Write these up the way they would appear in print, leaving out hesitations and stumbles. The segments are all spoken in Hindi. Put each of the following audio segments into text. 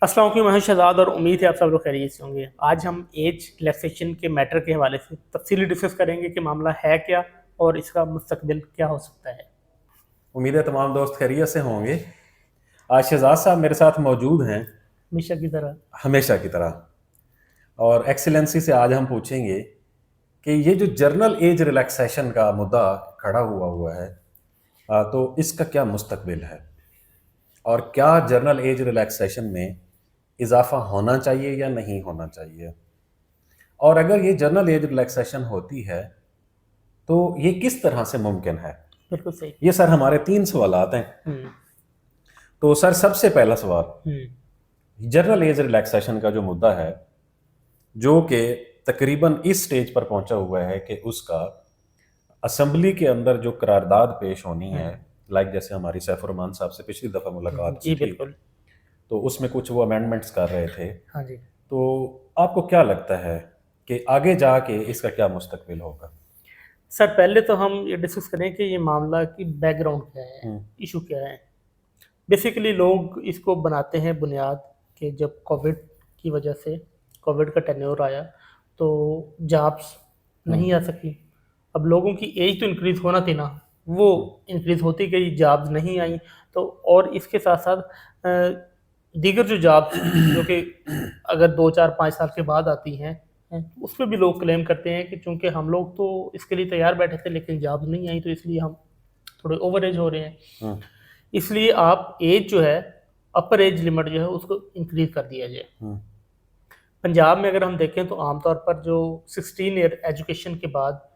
अस्सलाम वालेकुम, मैं हूं शहजाद और उम्मीद है आप सब लोग खैरियत से होंगे। आज हम एज रिलैक्सेशन के मैटर के हवाले से तफसीली डिस्कस करेंगे कि मामला है क्या और इसका मुस्तकबिल क्या हो सकता है। उम्मीद है तमाम दोस्त खैरियत से होंगे। आज शहजाद साहब मेरे साथ मौजूद हैं, हमेशा की तरह। हमेशा की तरह। और एक्सीलेंसी से आज हम पूछेंगे कि ये जो जर्नल एज रिलैक्सेशन का मुद्दा खड़ा हुआ है, तो इसका क्या मुस्तकबिल है और क्या जर्नल एज रिलैक्सेशन में इजाफा होना चाहिए या नहीं होना चाहिए, और अगर ये जर्नल एज रिलैक्सेशन होती है तो ये किस तरह से मुमकिन है। बिल्कुल सही। ये सर हमारे 3 सवाल हैं। हम्म। तो सर सबसे पहला सवाल, हम्म। जर्नल एज रिलैक्सेशन का जो मुद्दा है, जो कि तकरीबन इस स्टेज पर पहुंचा हुआ है कि उसका असेंबली के अंदर जो करारदाद पेश होनी है, हम्म। लाइक जैसे हमारी सैफुररहमान साहब से पिछली दफ़ा मुलाकात हुई जी थी, बिल्कुल। तो उसमें कुछ वो अमेंडमेंट्स कर रहे थे। हाँ जी। तो आपको क्या लगता है कि आगे जाके इसका क्या मुस्तकबिल होगा? सर पहले तो हम ये डिस्कस करें कि ये मामला की बैकग्राउंड क्या है, हम्म। इशू क्या है। बेसिकली लोग इसको बनाते हैं बुनियाद कि जब कोविड की वजह से कोविड का टेन्योर आया तो जॉब्स नहीं हम्म। आ सकी। अब लोगों की एज तो इंक्रीज होना थी ना, वो हम्म। इंक्रीज होती गई, जॉब्स नहीं आई। तो और इसके साथ साथ दीगर जो जॉब्स जो कि अगर 2 4 5 साल के बाद आती हैं, उस पर भी लोग क्लेम करते हैं कि चूंकि हम लोग तो इसके लिए तैयार बैठे थे लेकिन जॉब्स नहीं आई तो इसलिए हम थोड़े ओवर एज हो रहे हैं। हम्म। इसलिए आप एज जो है, अपर एज लिमिट जो है उसको इंक्रीज कर दिया जाए। हम्म। पंजाब में अगर हम देखें तो आमतौर पर जो 16 ईयर एजुकेशन के बाद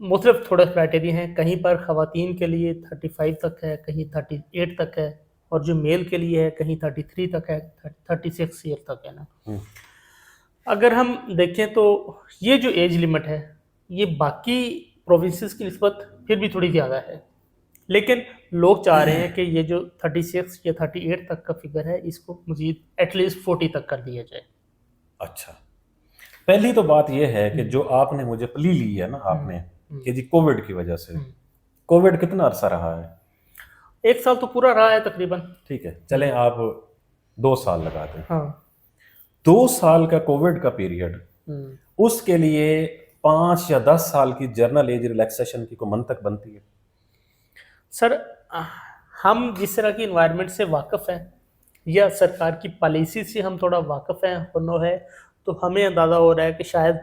मुख्तलिफ थोड़े क्राइटेरिया हैं। कहीं पर ख़वातीन के लिए 35 तक है, कहीं 38 तक है, और जो मेल के लिए है कहीं 33 तक है, 36 ईयर तक है ना। हम्म। अगर हम देखें तो ये जो एज लिमिट है ये बाकी प्रोविंसेस की निस्बत फिर भी थोड़ी ज़्यादा है, लेकिन लोग चाह रहे हैं कि ये जो 36 या 38 तक का फिगर है इसको मजीद एटलीस्ट 40 तक कर दिया जाए। अच्छा, पहली तो बात यह है कि हम्म। जो आपने मुझे प्ली ली है ना हम्म। आपने, हम्म। कि जी कोविड की वजह से, हम्म। कोविड कितना अरसा रहा है? 1 साल तो पूरा रहा है तकरीबन। ठीक है, चलें आप 2 साल लगा दें। हाँ। 2 साल का कोविड का पीरियड, हम्म। उसके लिए 5 या 10 साल की जर्नल एज रिलैक्सेशन की को मंतक बनती है? सर हम जिस तरह की इन्वायरमेंट से वाकिफ़ हैं या सरकार की पॉलिसी से हम थोड़ा वाकिफ़ हैं हुनर है, तो हमें अंदाज़ा हो रहा है कि शायद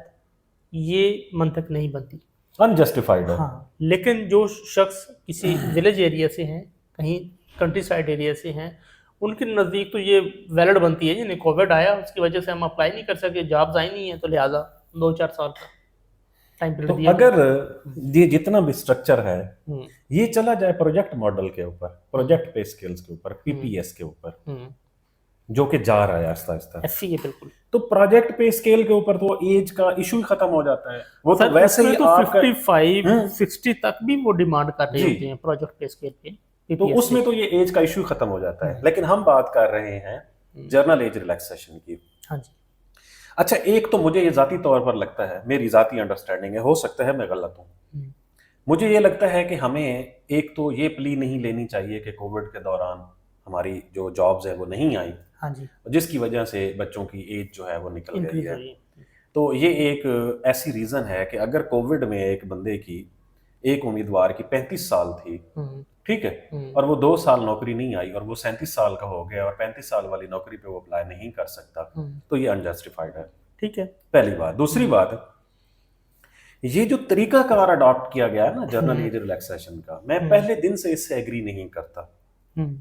ये मंतक नहीं बनती। अनजस्टिफाइड है। हाँ, लेकिन जो शख्स किसी विलेज एरिया से हैं, कहीं कंट्री साइड एरिया से हैं, उनके नज़दीक तो ये वैलिड बनती है। जिन्हें कोविड आया उसकी वजह से हम अप्लाई नहीं कर सके, जॉब्स आई नहीं है, तो लिहाजा 2 4 साल का टाइम तो पीरियड दिया अगर गया। ये जितना भी स्ट्रक्चर है, हम्म। ये चला जाए प्रोजेक्ट मॉडल के ऊपर, हम्म। प्रोजेक्ट पे स्किल्स के ऊपर, हम्म। पीपीएस के ऊपर, हम्म। जो कि जा रहा है आहिस्ता आहिस्ता, ऐसी है बिल्कुल। तो प्रोजेक्ट पे स्केल के ऊपर तो एज का इशू ही खत्म हो जाता है। वो तो सर वैसे उसमें ही तो आपका 55 हम्म 60 तक भी वो डिमांड कर रहे जी, होते हैं प्रोजेक्ट पे स्केल पे, तो पीपीएस पे। उसमें तो ये एज का इशू खत्म हो जाता है, हम्म। लेकिन हम बात कर रहे हैं हम्म। जर्नल एज रिलैक्सेशन की। हाँ जी। अच्छा, एक तो मुझे ये जाती तौर पर लगता है, मेरी जाती अंडरस्टैंडिंग है, हो सकता है मैं गलत हूँ, हम्म। मुझे ये लगता है कि हमें एक तो ये प्ली नहीं लेनी चाहिए कि कोविड के दौरान हमारी जो जॉब्स है वो नहीं आई, हाँ जी। जिसकी वजह से बच्चों की एज जो है वो निकल गई इंक्रीज है। हो रही है। तो ये एक ऐसी रीज़न है कि अगर कोविड में एक बंदे की, एक उम्मीदवार की 35 साल थी, हम्म। ठीक है, हम्म। और वो 2 साल नौकरी नहीं आई और वो 37 साल का हो गया और 35 साल वाली नौकरी पे वो अप्लाई नहीं कर सकता, हम्म। तो ये अनजस्टिफाइड है। ठीक है। पहली बात। दूसरी हम्म। बात, ये जो तरीकाकार अडॉप्ट किया गया है ना जर्नल हम्म। एज रिलैक्सेशन का, मैं हम्म। पहले दिन से इससे एग्री नहीं करता। हम्म।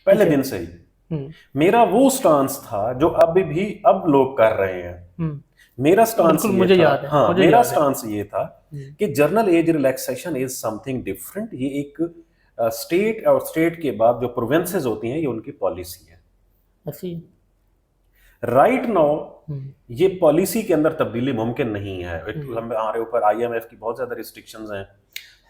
पहले ठीक है। दिन से ही हम्म। मेरा वो स्टांस था जो अभी भी अब लोग कर रहे हैं। मेरा स्टांस बिल्कुल ये मुझे था, याद है, हाँ, मुझे मेरा याद है। स्टांस ये था हम्म। कि journal age relaxation is something different. ये एक स्टेट और स्टेट के बाद जो प्रोविंसेस होती हैं, ये उनकी पॉलिसी है। ऐसी। राइट नाउ हम्म। ये पॉलिसी के अंदर तब्दीली मुमकिन नहीं है। हम्म। हमारे ऊपर आईएमएफ की बहुत ज्यादा रिस्ट्रिक्शंस हैं,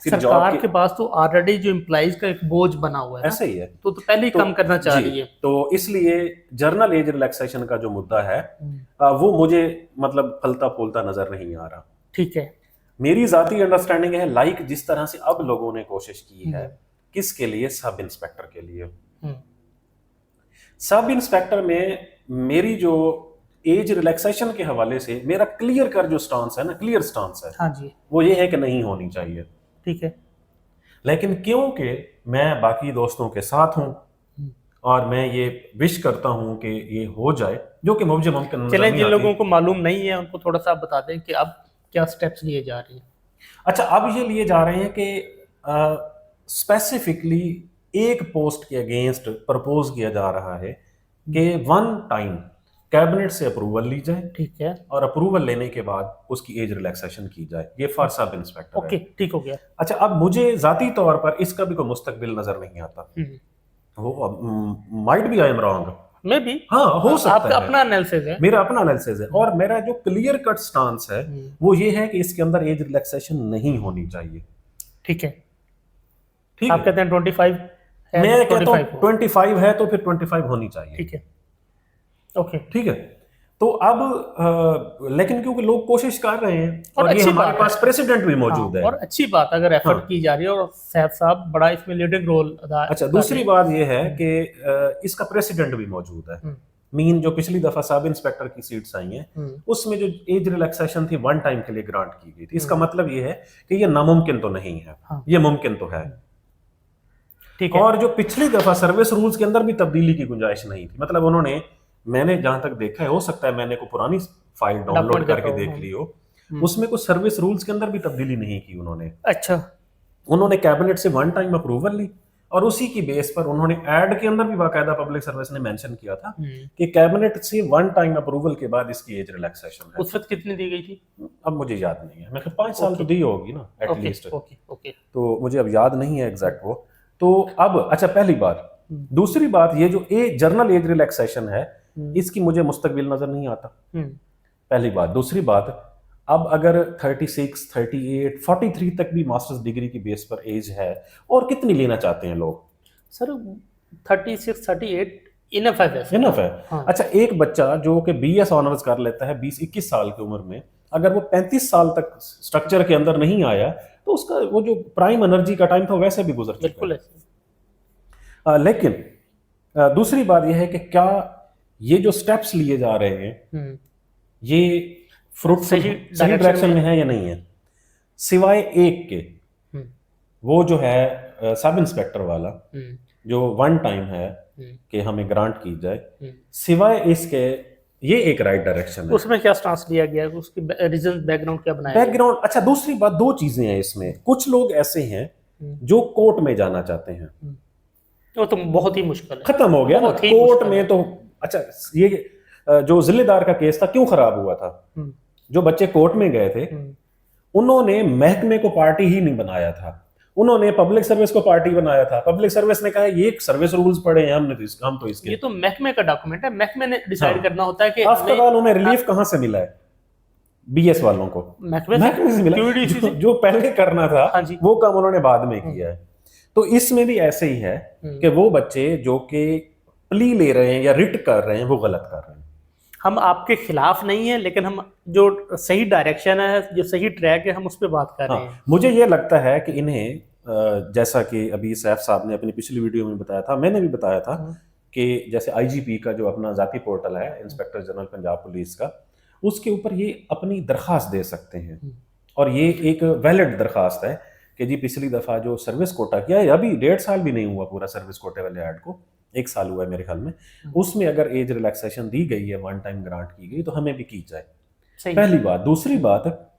फिर जॉब सरकार के, के पास तो ऑलरेडी जो एम्प्लॉइज का एक बोझ बना हुआ है ना, ऐसे ही है। तो पहले ही तो कम करना चाह जी, रही है। तो इसलिए जर्नल एज रिलैक्सेशन का जो मुद्दा है, हम्म। वो मुझे मतलब फलता फूलता नजर नहीं आ रहा। ठीक है। मेरी जाती अंडरस्टैंडिंग है, लाइक जिस तरह से अब लोगों ने कोशिश की है, हम्म। किसके लिए? सब इंस्पेक्टर के लिए। हम्म। सब इंस्पेक्टर में मेरी जो एज रिलैक्सेशन के हवाले से मेरा क्लियर कर जो स्टांस है ना, क्लियर स्टांस है, हाँ जी, वो ये है कि नहीं होनी चाहिए। ठीक है। लेकिन क्योंकि मैं बाकी दोस्तों के साथ हूं और मैं ये विश करता हूं कि ये हो जाए, जो कि मुझे मुमकिन नजर चलें, नहीं जिन आती। लोगों को मालूम नहीं है उनको थोड़ा सा आप बता दें कि अब क्या स्टेप्स लिए जा रहे हैं। अच्छा, अब ये लिए जा रहे हैं कि स्पेसिफिकली एक पोस्ट के अगेंस्ट प्रपोज किया जा रहा है कि वन टाइम कैबिनेट से अप्रूवल ली जाए ठीक है, और अप्रूवल लेने के बाद उसकी एज रिलैक्सेशन की जाए। ये फॉर सब इंस्पेक्टर ओके, है। ठीक हो गया। अच्छा, अब मुझे जाती तौर पर इसका भी कोई मुस्तकबिल नजर नहीं आता। हम्म, वो might be I am wrong. मैं भी, हाँ, हो सकता आपका है। अपना एनालिसिस है। मेरा अपना एनालिसिस है और मेरा जो क्लियर कट स्टांस है वो ये है कि इसके अंदर एज रिलैक्सेशन नहीं होनी चाहिए। ठीक है, ठीक आप है, कहते हैं 25 है, मैं कहता 25 हूँ हो। 25 है तो फिर 25 होनी चाहिए। ठीक है, ओके। ठीक है, तो अब लेकिन क्योंकि लोग कोशिश कर रहे हैं और और ये अच्छी हमारे बात पास है। प्रेसिडेंट भी हाँ, मौजूद है। और अच्छी बात अगर एफर्ट हाँ। की जा रही है और सैफ साहब बड़ा इसमें लीडिंग रोल अदा अच्छा, कर दूसरी रहे हैं। बात ये है कि इसका प्रेसिडेंट भी मौजूद है। मीन जो पिछली दफा सब इंस्पेक्टर की सीट्स आई हैं उसमें जो एज रिलैक्सेशन थी वन टाइम के लिए ग्रांट की गई थी। इसका मतलब ये है कि ये नामुमकिन तो नहीं है। हाँ। ये मुमकिन तो है। ठीक है, और जो पिछली दफा सर्विस रूल्स के अंदर भी तब्दीली की गुंजाइश नहीं थी। मतलब उन्होंने, मैंने जहां तक देखा है, हो सकता है मैंने को पुरानी फाइल डाउनलोड डॉक्यूमेंट करके देखा हो, देख ली हो, उसमें कुछ सर्विस रूल्स के अंदर भी तब्दीली नहीं की उन्होंने। अच्छा, उन्होंने कैबिनेट से वन टाइम अप्रूवल ली और उसी की बेस पर उन्होंने एड के अंदर भी बाकायदा पब्लिक सर्विस ने मेंशन किया था कि कैबिनेट से वन टाइम अप्रूवल के बाद इसकी एज रिलैक्सेशन है। उस वक्त कितनी दी गई थी? अब मुझे याद नहीं है, मैं 5 साल तो दी होगी ना एटलीस्ट। Okay, okay. तो मुझे अब याद नहीं है एग्जैक्ट वो। तो अब अच्छा, पहली बात। दूसरी बात, ये जो जर्नल एज रिलैक्सेशन है इसकी मुझे मुस्तकबिल नजर नहीं आता, पहली बात। दूसरी बात, अब अगर 36, 38, 43 तक भी मास्टर्स डिग्री की बेस पर एज है, और कितनी लेना चाहते हैं लोग? सर 36, 38 इनफ है वैसे। इनफ है। हाँ। अच्छा, एक बच्चा जो कि बीएस ऑनर्स कर लेता है 20-21 साल की उम्र में, अगर वो 35 साल तक स्ट्रक्चर के अंदर नहीं आया तो उसका वो जो प्राइम एनर्जी का टाइम था वैसे भी गुजर चुका है। बिल्कुल ऐसे। लेकिन दूसरी बात यह है कि क्या ये जो स्टेप्स लिए जा रहे हैं ये फ्रूटफुल सही सही डायरेक्शन में है या नहीं है? सिवाय एक के, वो जो है सब इंस्पेक्टर वाला जो वन टाइम है कि हमें ग्रांट की जाए, सिवाय इसके ये एक राइट डायरेक्शन है। उसमें क्या स्टांस लिया गया है, उसकी रीजन बैकग्राउंड क्या बनाया गया? बैकग्राउंड, अच्छा, दूसरी बात, दो चीजें हैं इसमें। कुछ लोग ऐसे हैं जो कोर्ट में जाना चाहते हैं, वो तो बहुत ही मुश्किल है, खत्म हो गया ना बहुत ही कोर्ट मुश्किल में है। तो। अच्छा, ये जो जिलेदार का केस था क्यों खराब हुआ था? जो बच्चे कोर्ट में गए थे उन्होंने महकमे को पार्टी ही नहीं बनाया था, उन्होंने पब्लिक सर्विस को पार्टी बनाया था। पब्लिक सर्विस ने कहा ये सर्विस रूल्स पढ़े हैं हमने, तो हम तो इसके, ये तो महकमे का डॉक्यूमेंट है, महकमे ने डिसाइड हाँ। करना होता है कि आफ्टर ऑल उन्हें रिलीफ कहां से मिला है? बीएस वालों को महकमे से मिला। QEDC से। जो पहले करना था हाँ जी। वो काम उन्होंने बाद में किया है। तो इसमें भी ऐसे ही है कि वो बच्चे जो कि प्ली ले रहे हैं या रिट कर रहे हैं वो गलत कर रहे हैं। हम आपके खिलाफ नहीं है, लेकिन हम जो सही डायरेक्शन है, जो सही ट्रैक है, हम उस पर बात कर रहे हैं। मुझे ये लगता है कि इन्हें जैसा कि अभी सैफ साहब ने अपनी पिछली वीडियो में बताया था, मैंने भी बताया था कि जैसे आईजीपी का जो अपना जाती पोर्टल है, इंस्पेक्टर जनरल पंजाब पुलिस का, उसके ऊपर ये अपनी दरखास्त दे सकते हैं। और ये एक वैलिड दरखास्त है कि जी पिछली दफा जो सर्विस कोटा किया है, अभी 1.5 साल भी नहीं हुआ पूरा सर्विस कोटे वाले ऐड को, 1 साल हुआ है मेरे ख्याल में, उसमें अगर एज रिलैक्सेशन दी गई है, वन टाइम ग्रांट की गई, तो हमें भी की जाए। पहली बात। दूसरी बात,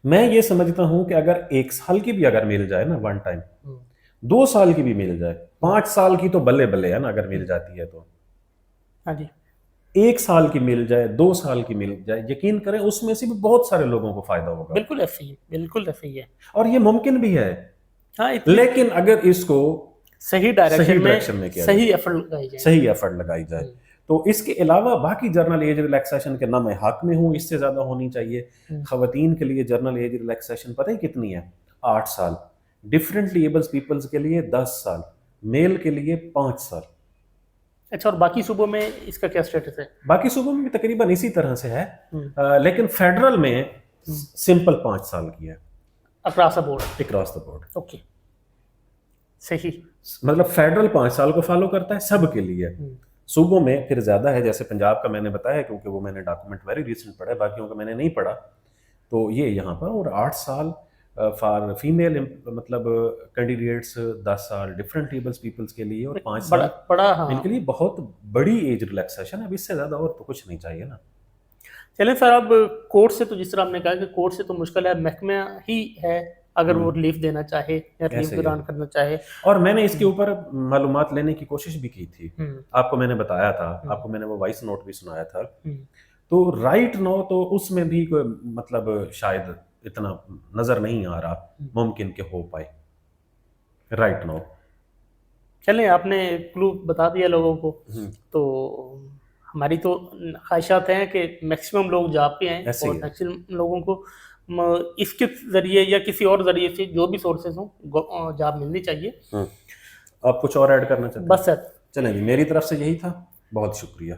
मैं ये समझता हूं कि अगर 1 साल की भी अगर मिल जाए ना वन टाइम, 2 साल की भी मिल जाए, 5 साल की तो बल्ले बल्ले है ना अगर मिल जाती है तो। हाँ जी। 1 साल की मिल जाए, 2 साल की मिल जाए, यकीन करें उसमें से भी बहुत सारे लोगों को फायदा होगा। बिल्कुल ऐसे ही है, बिल्कुल ऐसे ही है। और ये मुमकिन भी है। हाँ, लेकिन अगर इसको सही डायरेक्शन में किया सही एफर्ट लगाई जाए, सही एफर्ट लगाई जाए, तो इसके अलावा बाकी जर्नल एज रिलैक्सेशन के ना मैं हक में हूं, इससे ज्यादा होनी चाहिए। खवातीन के लिए जर्नल एज रिलैक्सेशन पता है कितनी है? 8 साल। डिफरेंटली एबल्ड पीपल्स के लिए 10 साल, मेल के लिए 5 साल। अच्छा, और बाकी सूबों में इसका क्या स्टेटस है? बाकी सूबों में भी तकरीबन इसी तरह से है, लेकिन फेडरल में सिंपल 5 साल की है across the board. Across the board. Okay, सही। मतलब फेडरल 5 साल को फॉलो करता है सब के लिए, सूबों में फिर ज़्यादा है, जैसे पंजाब का मैंने बताया क्योंकि वो मैंने डॉक्यूमेंट वेरी रिसेंट पढ़ा है, बाकियों का मैंने नहीं पढ़ा। तो ये यहाँ पर, और 8 साल फॉर फीमेल मतलब कैंडिडेट्स, 10 साल डिफरेंट टेबल्स पीपल्स के लिए, और 5 बड़ा साल बड़ा हाँ। इनके लिए बहुत बड़ी एज रिलैक्सेशन है। अब इससे ज़्यादा और तो कुछ नहीं चाहिए ना। चलें सर, अब कोर्ट से तो जिस तरह आपने कहा कि कोर्ट से तो मुश्किल है, महकमा ही है अगर वो रिलीफ देना चाहे या रिलीफ ऐसे ही ग्रांट है। करना चाहे। और मैंने इसके ऊपर मालूमात लेने की कोशिश भी की थी, हम्म, आपको मैंने बताया था, आपको मैंने वो वॉइस नोट भी सुनाया था। हम्म, तो राइट नो तो उसमें भी कोई मतलब शायद इतना नज़र नहीं आ रहा मुमकिन के हो पाए राइट नो। चलें, आपने क्लू बता दिया लोगों को, तो हमारी तो ख्वाहिशात हैं कि मैक्सिमम लोग जॉब पे आएँ ऐसे और ही है। मैक्सिमम लोगों को इसके ज़रिए या किसी और ज़रिए से जो भी सोर्सेज हों जॉब मिलनी चाहिए। आप कुछ और ऐड करना चाहते हैं? बस सर। चलें जी, मेरी तरफ से यही था। बहुत शुक्रिया।